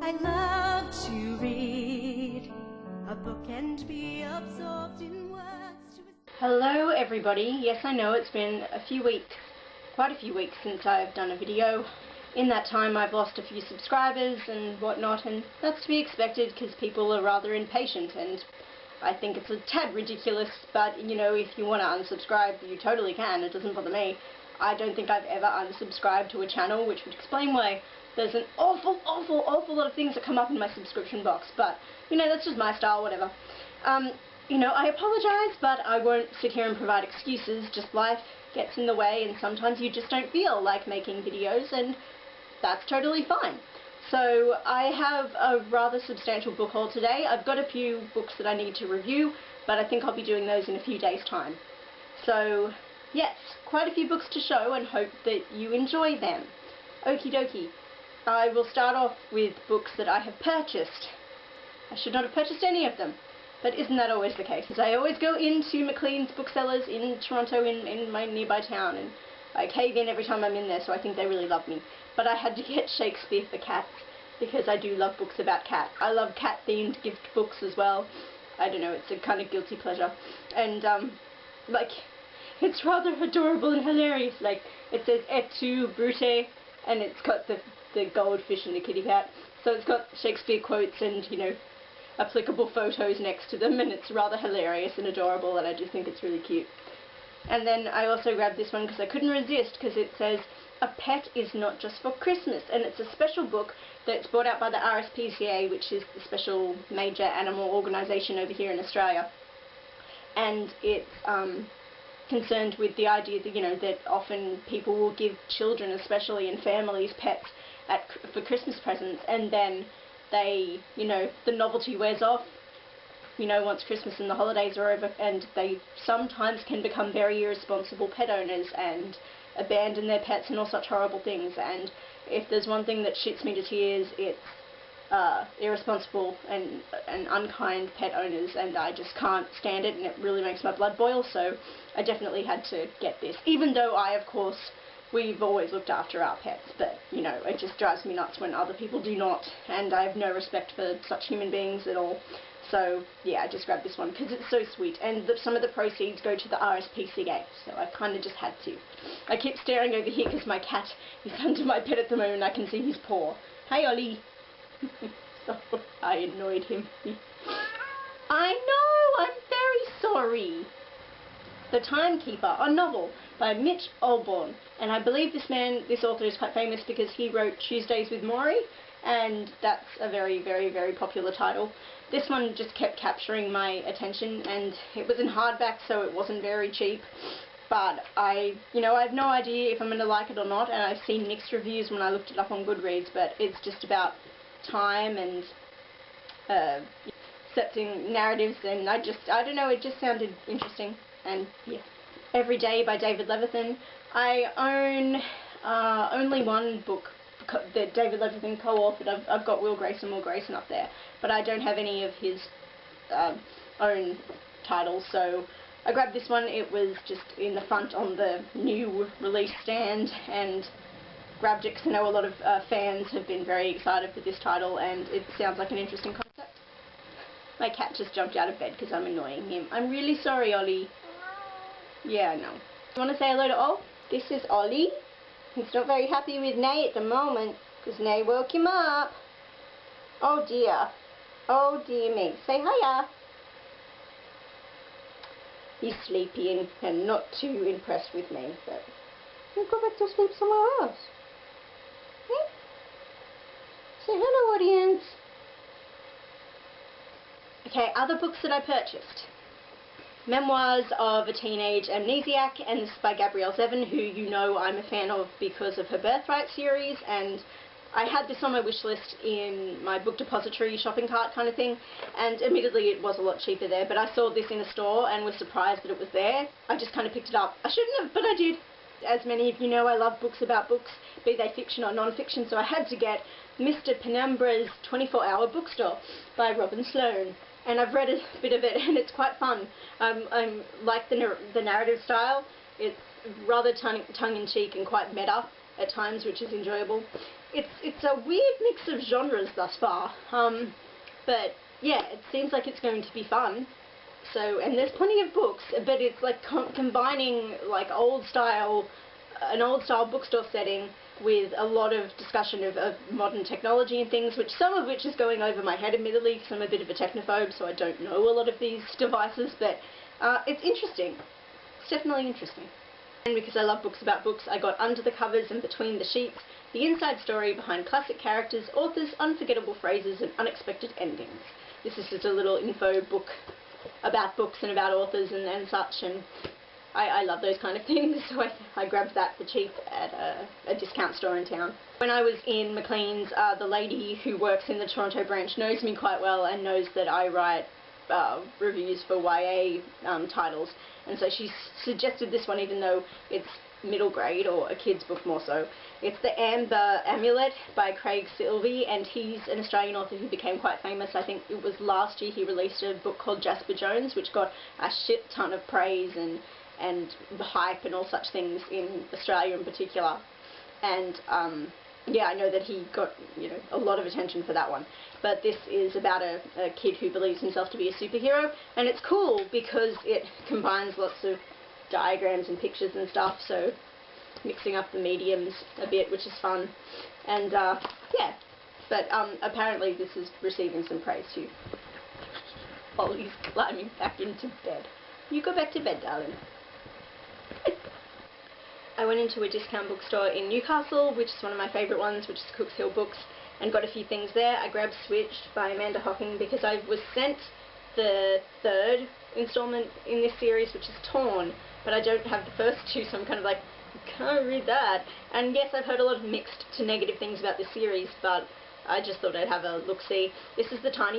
I love to read a book and be absorbed in words. Hello everybody. Yes, I know it's been quite a few weeks since I've done a video. In that time I've lost a few subscribers and whatnot, and that's to be expected because people are rather impatient, and I think it's a tad ridiculous, but you know, if you want to unsubscribe you totally can, it doesn't bother me. I don't think I've ever unsubscribed to a channel, which would explain why there's an awful lot of things that come up in my subscription box, but you know, that's just my style, whatever. You know, I apologise, but I won't sit here and provide excuses. Just life gets in the way and sometimes you just don't feel like making videos, and that's totally fine. So I have a rather substantial book haul today. I've got a few books that I need to review, but I think I'll be doing those in a few days' time. So yes, quite a few books to show and hope that you enjoy them. Okie dokie. I will start off with books that I have purchased. I should not have purchased any of them, but isn't that always the case? I always go into Maclean's booksellers in Toronto, in my nearby town, and I cave in every time I'm in there, so I think they really love me. But I had to get Shakespeare for Cats, because I do love books about cats. I love cat-themed gift books as well. I don't know, it's a kind of guilty pleasure. And, like, it's rather adorable and hilarious. Like, it says, Et tu, Brute, and it's got the goldfish and the kitty cat. So it's got Shakespeare quotes and, you know, applicable photos next to them, and it's rather hilarious and adorable, and I just think it's really cute. And then I also grabbed this one because I couldn't resist, because it says, A Pet is Not Just for Christmas, and it's a special book that's brought out by the RSPCA, which is the special major animal organisation over here in Australia. And it's concerned with the idea that, you know, that often people will give children, especially in families, pets for Christmas presents, and then they, you know, the novelty wears off, you know, once Christmas and the holidays are over, and they sometimes can become very irresponsible pet owners and abandon their pets and all such horrible things. And if there's one thing that shits me to tears, it's irresponsible and unkind pet owners, and I just can't stand it, and it really makes my blood boil. So I definitely had to get this, even though of course, we've always looked after our pets, but, you know, it just drives me nuts when other people do not, and I have no respect for such human beings at all. So, yeah, I just grabbed this one because it's so sweet, and some of the proceeds go to the RSPCA, so I kind of just had to. I keep staring over here because my cat is under my bed at the moment, and I can see his paw. Hey, Ollie! So, I annoyed him. I know! I'm very sorry! The Timekeeper, a novel by Mitch Albom, and I believe this author is quite famous because he wrote Tuesdays with Morrie, and that's a very, very, very popular title. This one just kept capturing my attention, and it was in hardback, so it wasn't very cheap, but I have no idea if I'm going to like it or not, and I've seen mixed reviews when I looked it up on Goodreads, but it's just about time and accepting narratives, and I don't know, it just sounded interesting. And yeah, Every Day by David Levithan. I own only one book that David Levithan co-authored. I've got Will Grayson, Will Grayson up there, but I don't have any of his own titles, so I grabbed this one. It was just in the front on the new release stand, and grabbed it because I know a lot of fans have been very excited for this title, and it sounds like an interesting concept. My cat just jumped out of bed because I'm annoying him. I'm really sorry, Ollie. Yeah, I know. You want to say hello to Ol? This is Ollie. He's not very happy with Nay at the moment because Nay woke him up. Oh dear. Oh dear me. Say hiya. He's sleepy and not too impressed with me, but he'll go back to sleep somewhere else. Okay? Say hello, audience. Okay, other books that I purchased. Memoirs of a Teenage Amnesiac, and this is by Gabrielle Zevin, who you know I'm a fan of because of her Birthright series, and I had this on my wish list in my book depository shopping cart kind of thing, and admittedly it was a lot cheaper there, but I saw this in a store and was surprised that it was there. I just kind of picked it up. I shouldn't have, but I did. As many of you know, I love books about books, be they fiction or non-fiction, so I had to get Mr. Penumbra's 24-Hour Bookstore by Robin Sloan. And I've read a bit of it, and it's quite fun. I like the narrative style. It's rather tongue-in-cheek and quite meta at times, which is enjoyable. it's a weird mix of genres thus far. But yeah, it seems like it's going to be fun. So, and there's plenty of books, but it's like combining like an old style bookstore setting with a lot of discussion of modern technology and things, some of which is going over my head admittedly, because I'm a bit of a technophobe, so I don't know a lot of these devices, but it's interesting. It's definitely interesting. And because I love books about books, I got Under the Covers and Between the Sheets, the inside story behind classic characters, authors, unforgettable phrases, and unexpected endings. This is just a little info book about books and about authors and such, and I love those kind of things, so I grabbed that for cheap at a discount store in town. When I was in Maclean's, the lady who works in the Toronto branch knows me quite well and knows that I write reviews for YA titles, and so she suggested this one, even though it's middle grade, or a kid's book more so. It's The Amber Amulet by Craig Silvey, and he's an Australian author who became quite famous. I think it was last year he released a book called Jasper Jones, which got a shit ton of praise and hype and all such things in Australia in particular. And yeah, I know that he got, you know, a lot of attention for that one. But this is about a kid who believes himself to be a superhero, and it's cool because it combines lots of diagrams and pictures and stuff, so mixing up the mediums a bit, which is fun. And yeah, but apparently this is receiving some praise too. Ollie's climbing back into bed. You go back to bed, darling. I went into a discount bookstore in Newcastle, which is one of my favourite ones, which is Cooks Hill Books, and got a few things there. I grabbed Switch by Amanda Hocking because I was sent the third installment in this series, which is Torn, but I don't have the first two, so I'm kind of like, can't read that. And yes, I've heard a lot of mixed to negative things about this series, but I just thought I'd have a look-see. This is the tiny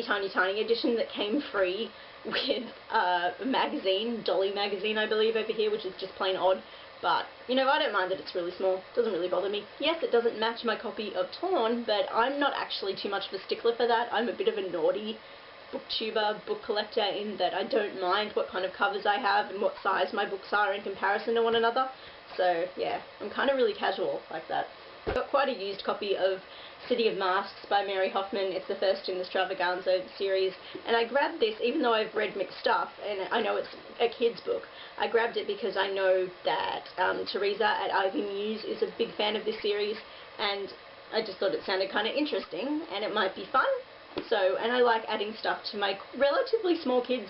edition that came free with a magazine, Dolly magazine I believe over here, which is just plain odd. But, you know, I don't mind that it's really small. It doesn't really bother me. Yes, it doesn't match my copy of Torn, but I'm not actually too much of a stickler for that. I'm a bit of a naughty booktuber, book collector, in that I don't mind what kind of covers I have and what size my books are in comparison to one another. So, yeah, I'm kind of really casual like that. I got quite a used copy of City of Masks by Mary Hoffman. It's the first in the Stravaganza series, and I grabbed this even though I've read mixed stuff, and I know it's a kid's book. I grabbed it because I know that Teresa at Ivy Muse is a big fan of this series, and I just thought it sounded kind of interesting, and it might be fun. So, and I like adding stuff to my relatively small kids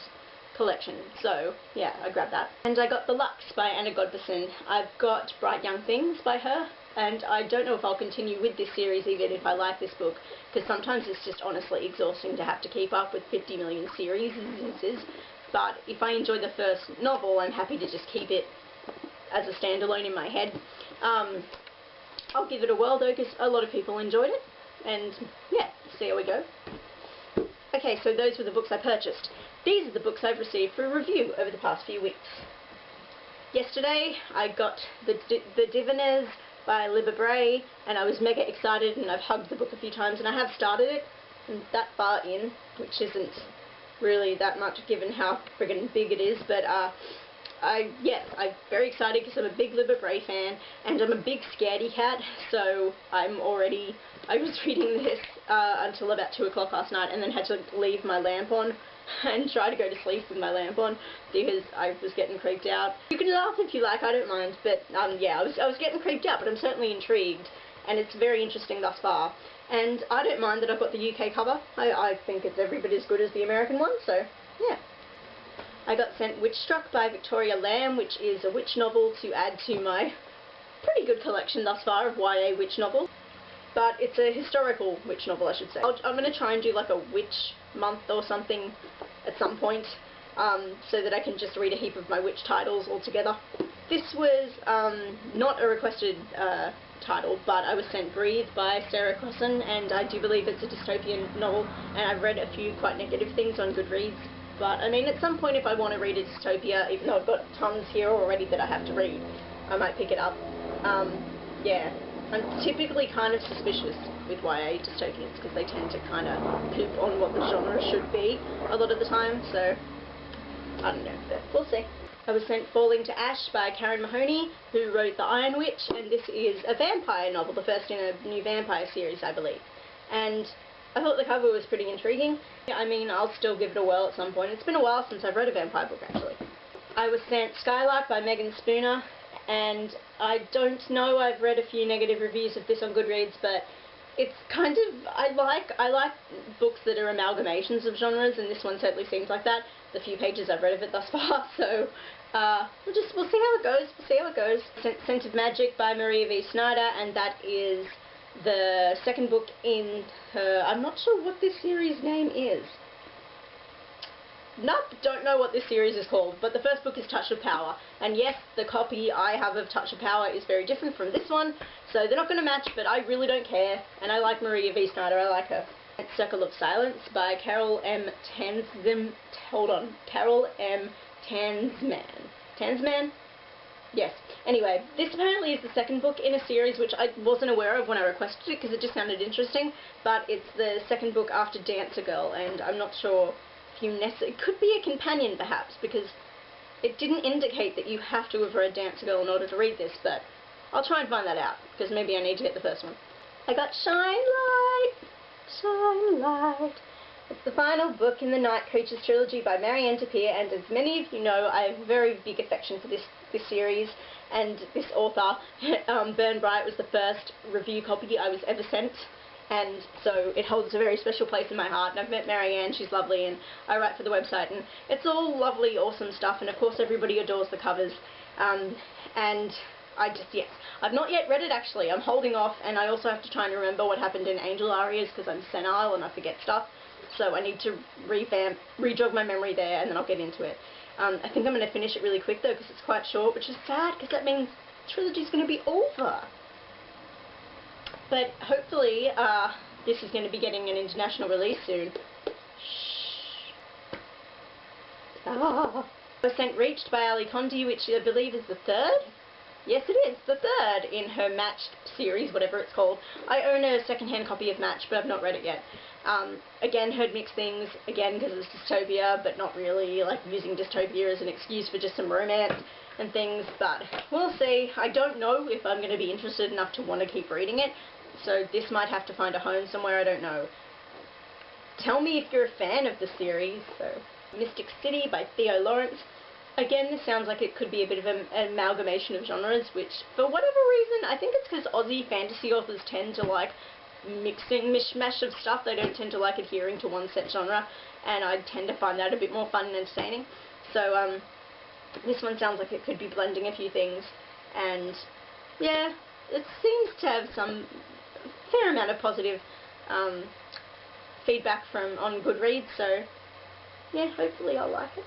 collection, so yeah, I grabbed that. And I got The Lux by Anna Godbersen. I've got Bright Young Things by her, and I don't know if I'll continue with this series even if I like this book, because sometimes it's just honestly exhausting to have to keep up with 50 million series, but if I enjoy the first novel, I'm happy to just keep it as a standalone in my head. I'll give it a whirl though, because a lot of people enjoyed it, and yeah, see how we go. Okay, so those were the books I purchased. These are the books I've received for review over the past few weeks. Yesterday I got The Diviners by Libba Bray, and I was mega excited, and I've hugged the book a few times, and I have started it, and that far in, which isn't really that much given how friggin' big it is, but I'm very excited because I'm a big Libba Bray fan, and I'm a big scaredy cat, so I was reading this until about 2 o'clock last night, and then had to leave my lamp on and try to go to sleep with my lamp on because I was getting creeped out. You can laugh if you like, I don't mind, but yeah, I was getting creeped out, but I'm certainly intrigued, and it's very interesting thus far. And I don't mind that I've got the UK cover. I think it's every bit as good as the American one, so yeah. I got sent Witchstruck by Victoria Lamb, which is a witch novel to add to my pretty good collection thus far of YA witch novels. But it's a historical witch novel, I should say. I'm going to try and do like a witch month or something at some point, so that I can just read a heap of my witch titles all together. This was not a requested title, but I was sent Breathe by Sarah Crossan, and I do believe it's a dystopian novel, and I've read a few quite negative things on Goodreads. But I mean, at some point if I want to read a dystopia, even though I've got tons here already that I have to read, I might pick it up. Yeah. I'm typically kind of suspicious with YA dystopians because they tend to kind of poop on what the genre should be a lot of the time, so I don't know, but we'll see. I was sent Falling to Ash by Karen Mahoney, who wrote The Iron Witch, and this is a vampire novel, the first in a new vampire series, I believe. And I thought the cover was pretty intriguing. I mean, I'll still give it a whirl at some point. It's been a while since I've read a vampire book, actually. I was sent Skylark by Megan Spooner, and I don't know, I've read a few negative reviews of this on Goodreads, but it's kind of, I like books that are amalgamations of genres, and this one certainly seems like that. The few pages I've read of it thus far, so we'll see how it goes. Scented Magic by Maria V. Snyder, and that is the second book in her, I'm not sure what this series name is. Nope, don't know what this series is called, but the first book is Touch of Power, and yes, the copy I have of Touch of Power is very different from this one, so they're not going to match, but I really don't care, and I like Maria V. Snyder, I like her. Circle of Silence by Carol M. Tansman. Carol M. Tansman? Yes. Anyway, this apparently is the second book in a series which I wasn't aware of when I requested it because it just sounded interesting, but it's the second book after Dancer Girl, and I'm not sure if you it could be a companion perhaps, because it didn't indicate that you have to have read Dancer Girl in order to read this, but I'll try and find that out, because maybe I need to get the first one. I got Shine Light, Shine Light. It's the final book in the Night Creatures trilogy by Marianne Tapia, and as many of you know, I have a very big affection for this series and this author. Burn Bright was the first review copy I was ever sent, and so it holds a very special place in my heart, and I've met Marianne, she's lovely, and I write for the website, and it's all lovely, awesome stuff, and of course everybody adores the covers, and yes, I've not yet read it actually, I'm holding off, and I also have to try and remember what happened in Angel Arias because I'm senile and I forget stuff, so I need to re-jog my memory there, and then I'll get into it. I think I'm going to finish it really quick though because it's quite short, which is sad because that means the trilogy's going to be over. But hopefully this is going to be getting an international release soon. Shh. I was sent Reached by Ali Condi, which I believe is the third. Yes, it is, the third in her Match series, whatever it's called. I own a second-hand copy of Match, but I've not read it yet. Again, heard mixed things, again because it's dystopia, but not really, like using dystopia as an excuse for just some romance and things, but we'll see. I don't know if I'm going to be interested enough to want to keep reading it, so this might have to find a home somewhere, I don't know. Tell me if you're a fan of the series. So, Mystic City by Theo Lawrence. Again, this sounds like it could be a bit of an amalgamation of genres, which, for whatever reason, I think it's because Aussie fantasy authors tend to like mixing mishmash of stuff. They don't tend to like adhering to one set genre, and I tend to find that a bit more fun and entertaining. So, this one sounds like it could be blending a few things, and yeah, it seems to have some fair amount of positive feedback on Goodreads, so yeah, hopefully I'll like it.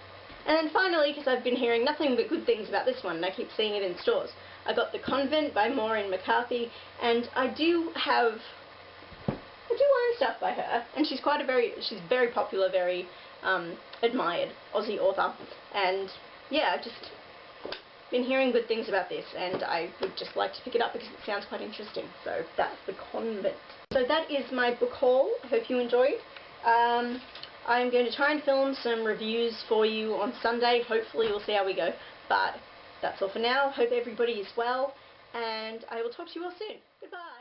And then finally, because I've been hearing nothing but good things about this one, and I keep seeing it in stores, I got The Convent by Maureen McCarthy, and I do learn stuff by her, and she's very popular, very admired Aussie author, and yeah, I've just been hearing good things about this, and I would just like to pick it up because it sounds quite interesting. So that's The Convent. So that is my book haul. I hope you enjoyed. I'm going to try and film some reviews for you on Sunday. Hopefully we'll see how we go, but that's all for now. Hope everybody is well, and I will talk to you all soon. Goodbye.